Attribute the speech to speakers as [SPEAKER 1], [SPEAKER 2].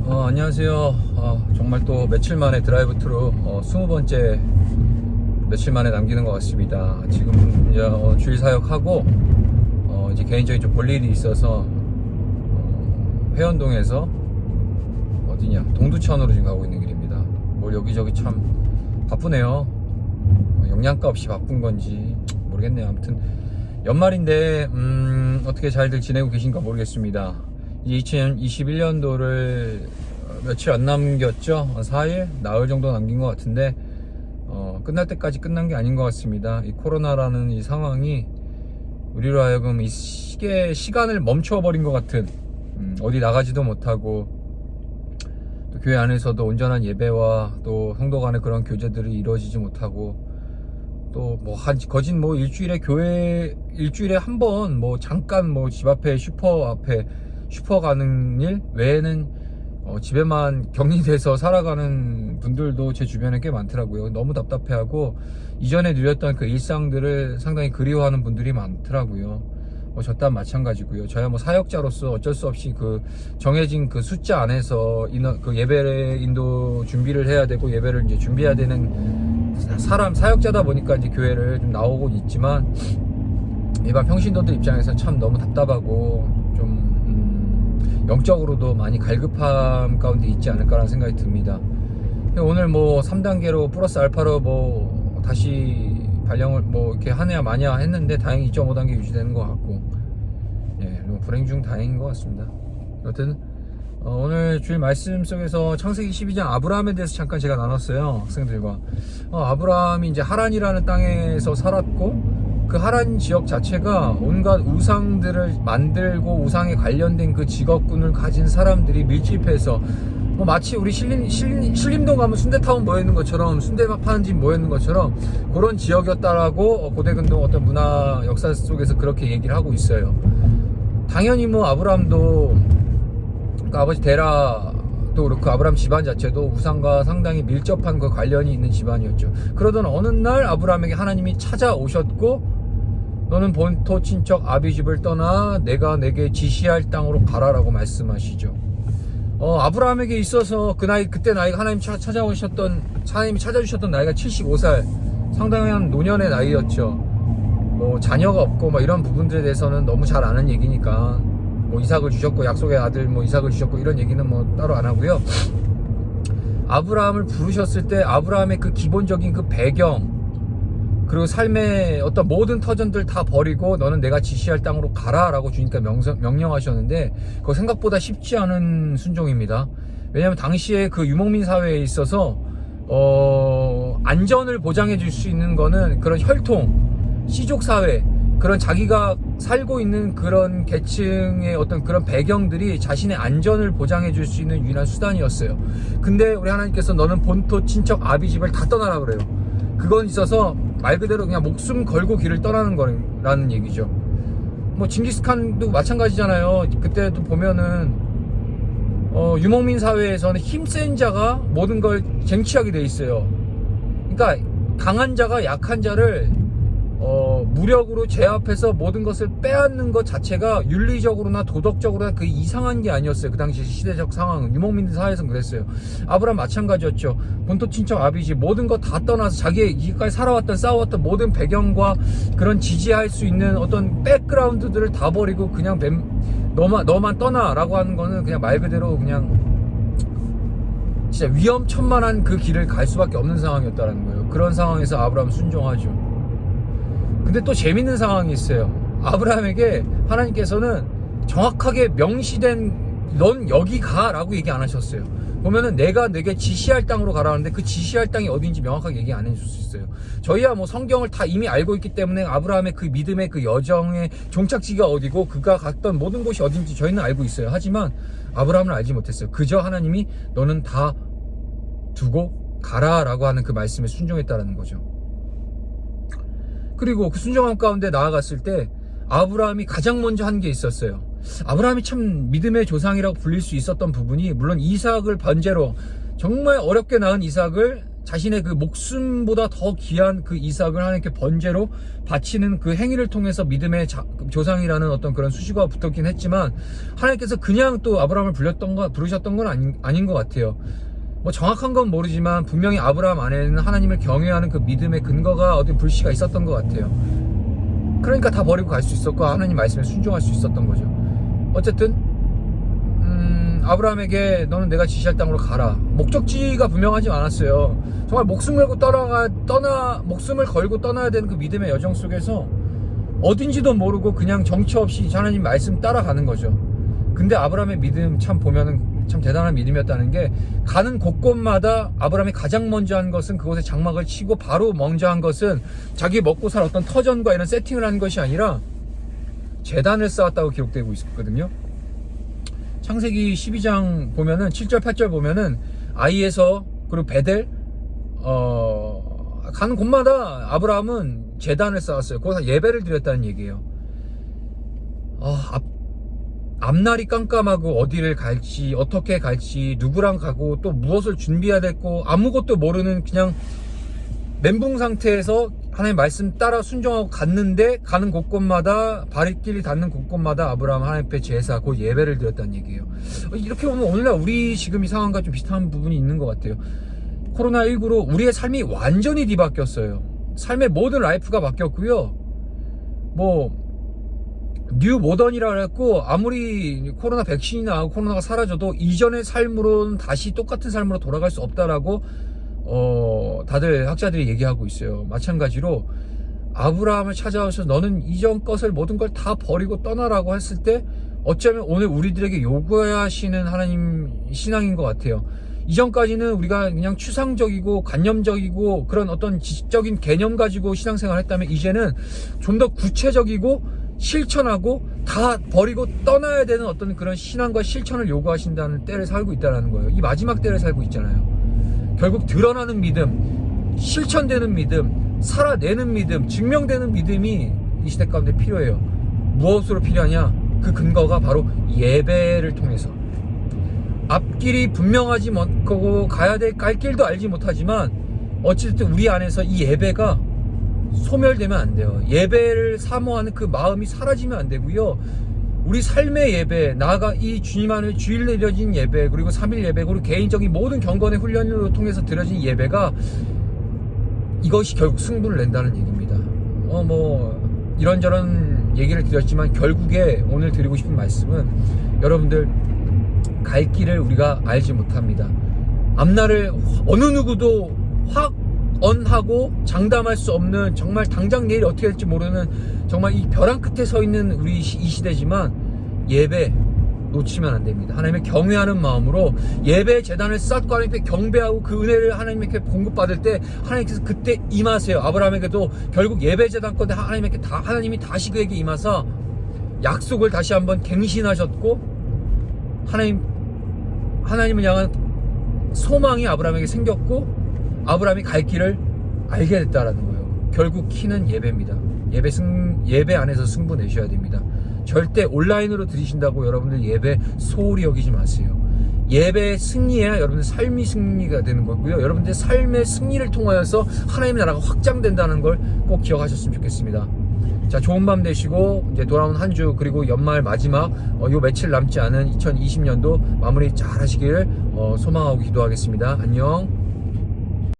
[SPEAKER 1] 안녕하세요. 정말 또 며칠 만에 드라이브 트루 20번째 며칠 만에 남기는 것 같습니다. 지금 이제 주일 사역하고 이제 개인적인 좀 볼 일이 있어서 회원동에서 어디냐 동두천으로 지금 가고 있는 길입니다. 뭘 여기저기 참 바쁘네요. 영양가 없이 바쁜 건지 모르겠네요. 아무튼 연말인데 어떻게 잘들 지내고 계신가 모르겠습니다. 이제 2021년도를 며칠 안 남겼죠? 4일? 나흘 정도 남긴 것 같은데 끝날 때까지 끝난 게 아닌 것 같습니다. 이 코로나라는 이 상황이 우리로 하여금 이 시간을 멈춰버린 것 같은 어디 나가지도 못하고 또 교회 안에서도 온전한 예배와 또 성도 간의 그런 교제들이 이루어지지 못하고 또 뭐 거진 뭐 일주일에 한 번 뭐 잠깐 뭐 집 앞에 슈퍼 가는 일 외에는 집에만 격리돼서 살아가는 분들도 제 주변에 꽤 많더라고요. 너무 답답해하고 이전에 누렸던 그 일상들을 상당히 그리워하는 분들이 많더라고요. 저 또한 마찬가지고요. 저야 뭐 사역자로서 어쩔 수 없이 그 정해진 그 숫자 안에서 그 예배 인도 준비를 해야 되고 예배를 이제 준비해야 되는 사역자다 보니까 이제 교회를 좀 나오고 있지만 일반 평신도들 입장에서 참 너무 답답하고 좀 영적으로도 많이 갈급함 가운데 있지 않을까라는 생각이 듭니다. 오늘 뭐 3단계로 플러스 알파로 뭐 다시 발령을 뭐 이렇게 하냐 마냐 했는데 다행히 2.5단계 유지되는 것 같고, 예, 불행 중 다행인 것 같습니다. 여튼 오늘 주일 말씀 속에서 창세기 12장 아브라함에 대해서 잠깐 제가 나눴어요, 학생들과. 아브라함이 이제 하란이라는 땅에서 살았고 그 하란 지역 자체가 온갖 우상들을 만들고 우상에 관련된 그 직업군을 가진 사람들이 밀집해서 뭐 마치 우리 신림동 가면 순대타운 모여있는 것처럼 순대밥 파는 집 모여있는 것처럼 그런 지역이었다라고 고대근동 어떤 문화 역사 속에서 그렇게 얘기를 하고 있어요. 당연히 뭐 아브라함도 그 아버지 데라도 그렇고 아브라함 집안 자체도 우상과 상당히 밀접한 그 관련이 있는 집안이었죠. 그러던 어느 날 아브라함에게 하나님이 찾아오셨고 너는 본토 친척 아비집을 떠나 내가 내게 지시할 땅으로 가라라고 말씀하시죠. 아브라함에게 있어서 그때 나이가 하나님이 찾아주셨던 나이가 75살, 상당한 노년의 나이였죠. 뭐 자녀가 없고 뭐 이런 부분들에 대해서는 너무 잘 아는 얘기니까 뭐 이삭을 주셨고 약속의 아들 뭐 이삭을 주셨고 이런 얘기는 뭐 따로 안 하고요. 아브라함을 부르셨을 때 아브라함의 그 기본적인 그 배경 그리고 삶의 어떤 모든 터전들 다 버리고 너는 내가 지시할 땅으로 가라 라고 주니까 명령하셨는데 그거 생각보다 쉽지 않은 순종입니다. 왜냐하면 당시에 그 유목민 사회에 있어서 안전을 보장해 줄 수 있는 거는 그런 혈통, 씨족 사회, 그런 자기가 살고 있는 그런 계층의 어떤 그런 배경들이 자신의 안전을 보장해 줄 수 있는 유일한 수단이었어요. 근데 우리 하나님께서 너는 본토 친척 아비집을 다 떠나라 그래요. 그건 있어서 말 그대로 그냥 목숨 걸고 길을 떠나는 거라는 얘기죠. 뭐 징기스칸도 마찬가지잖아요. 그때도 보면은 유목민 사회에서는 힘센 자가 모든 걸 쟁취하게 돼 있어요. 그러니까 강한 자가 약한 자를 무력으로 제압해서 모든 것을 빼앗는 것 자체가 윤리적으로나 도덕적으로나 그 이상한 게 아니었어요. 그 당시 시대적 상황은 유목민들 사회에서는 그랬어요. 아브라함 마찬가지였죠. 본토 친척 아비집 모든 것 다 떠나서 자기의 이기까지 살아왔던 싸워왔던 모든 배경과 그런 지지할 수 있는 어떤 백그라운드들을 다 버리고 그냥 너만 떠나라고 하는 거는 그냥 말 그대로 그냥 진짜 위험천만한 그 길을 갈 수밖에 없는 상황이었다는 거예요. 그런 상황에서 아브라함 순종하죠. 근데 또 재밌는 상황이 있어요. 아브라함에게 하나님께서는 정확하게 명시된 넌 여기 가 라고 얘기 안 하셨어요. 보면은 내가 내게 지시할 땅으로 가라는데 그 지시할 땅이 어딘지 명확하게 얘기 안 해줄 수 있어요. 저희야 뭐 성경을 다 이미 알고 있기 때문에 아브라함의 그 믿음의 그 여정의 종착지가 어디고 그가 갔던 모든 곳이 어딘지 저희는 알고 있어요. 하지만 아브라함은 알지 못했어요. 그저 하나님이 너는 다 두고 가라 라고 하는 그 말씀에 순종했다라는 거죠. 그리고 그 순종함 가운데 나아갔을 때 아브라함이 가장 먼저 한 게 있었어요. 아브라함이 참 믿음의 조상이라고 불릴 수 있었던 부분이 물론 이삭을 번제로 정말 어렵게 낳은 이삭을 자신의 그 목숨보다 더 귀한 그 이삭을 하나님께 번제로 바치는 그 행위를 통해서 믿음의 조상이라는 어떤 그런 수식어가 붙었긴 했지만, 하나님께서 그냥 또 아브라함을 부르셨던 건 아닌 것 같아요. 뭐 정확한 건 모르지만 분명히 아브라함 안에는 하나님을 경외하는 그 믿음의 근거가 어떤 불씨가 있었던 것 같아요. 그러니까 다 버리고 갈 수 있었고 하나님 말씀에 순종할 수 있었던 거죠. 어쨌든 아브라함에게 너는 내가 지시할 땅으로 가라. 목적지가 분명하지 않았어요. 정말 목숨을 걸고 떠나야 되는 그 믿음의 여정 속에서 어딘지도 모르고 그냥 정처 없이 하나님 말씀 따라가는 거죠. 근데 아브라함의 믿음 참 보면은 참 대단한 믿음이었다는 게, 가는 곳곳마다 아브라함이 가장 먼저 한 것은 그곳에 장막을 치고 바로 먼저 한 것은 자기 먹고 살 어떤 터전과 이런 세팅을 한 것이 아니라 제단을 쌓았다고 기록되고 있거든요. 창세기 12장 보면은 7절 8절 보면은 아이에서 그리고 베델 가는 곳마다 아브라함은 제단을 쌓았어요. 거기서 예배를 드렸다는 얘기예요. 앞날이 깜깜하고 어디를 갈지 어떻게 갈지 누구랑 가고 또 무엇을 준비해야 될고 아무것도 모르는 그냥 멘붕 상태에서 하나님 말씀 따라 순종하고 갔는데, 가는 곳곳마다 발길이 닿는 곳곳마다 아브라함 하나님 앞에 제사 곧 예배를 드렸다는 얘기예요. 이렇게 보면 오늘날 우리 지금 이 상황과 좀 비슷한 부분이 있는 것 같아요. 코로나19로 우리의 삶이 완전히 뒤바뀌었어요. 삶의 모든 라이프가 바뀌었고요. 뉴 모던이라 그랬고, 아무리 코로나 백신이 나오고 코로나가 사라져도 이전의 삶으로는 다시 똑같은 삶으로 돌아갈 수 없다라고 다들 학자들이 얘기하고 있어요. 마찬가지로 아브라함을 찾아와서 너는 이전 것을 모든 걸 다 버리고 떠나라고 했을 때, 어쩌면 오늘 우리들에게 요구하시는 하나님 신앙인 것 같아요. 이전까지는 우리가 그냥 추상적이고 관념적이고 그런 어떤 지식적인 개념 가지고 신앙생활을 했다면, 이제는 좀 더 구체적이고 실천하고 다 버리고 떠나야 되는 어떤 그런 신앙과 실천을 요구하신다는 때를 살고 있다는 거예요. 이 마지막 때를 살고 있잖아요. 결국 드러나는 믿음, 실천되는 믿음, 살아내는 믿음, 증명되는 믿음이 이 시대 가운데 필요해요. 무엇으로 필요하냐? 그 근거가 바로 예배를 통해서. 앞길이 분명하지 못하고 갈 길도 알지 못하지만 어쨌든 우리 안에서 이 예배가 소멸되면 안 돼요. 예배를 사모하는 그 마음이 사라지면 안 되고요. 우리 삶의 예배, 나아가 이 주님 안에 주일 내려진 예배, 그리고 3일 예배, 그리고 개인적인 모든 경건의 훈련을 통해서 드려진 예배가, 이것이 결국 승부를 낸다는 얘기입니다. 이런저런 얘기를 드렸지만 결국에 오늘 드리고 싶은 말씀은, 여러분들 갈 길을 우리가 알지 못합니다. 앞날을 어느 누구도 확언하고 장담할 수 없는, 정말 당장 내일 어떻게 될지 모르는, 정말 이 벼랑 끝에 서 있는 우리 이 시대지만, 예배 놓치면 안 됩니다. 하나님을 경외하는 마음으로 예배 제단을 쌓고 하나님께 경배하고 그 은혜를 하나님께 공급받을 때 하나님께서 그때 임하세요. 아브라함에게도 결국 예배 제단 건데 하나님이 다시 그에게 임하사 약속을 다시 한번 갱신하셨고, 하나님을 향한 소망이 아브라함에게 생겼고, 아브라함이 갈 길을 알게 됐다라는 거예요. 결국 키는 예배입니다. 예배 안에서 승부 내셔야 됩니다. 절대 온라인으로 드리신다고 여러분들 예배 소홀히 여기지 마세요. 예배의 승리해야 여러분들 삶이 승리가 되는 거고요. 여러분들 삶의 승리를 통하여서 하나님의 나라가 확장된다는 걸 꼭 기억하셨으면 좋겠습니다. 자, 좋은 밤 되시고 이제 돌아온 한 주, 그리고 연말 마지막 요 며칠 남지 않은 2020년도 마무리 잘 하시길 소망하고 기도하겠습니다. 안녕.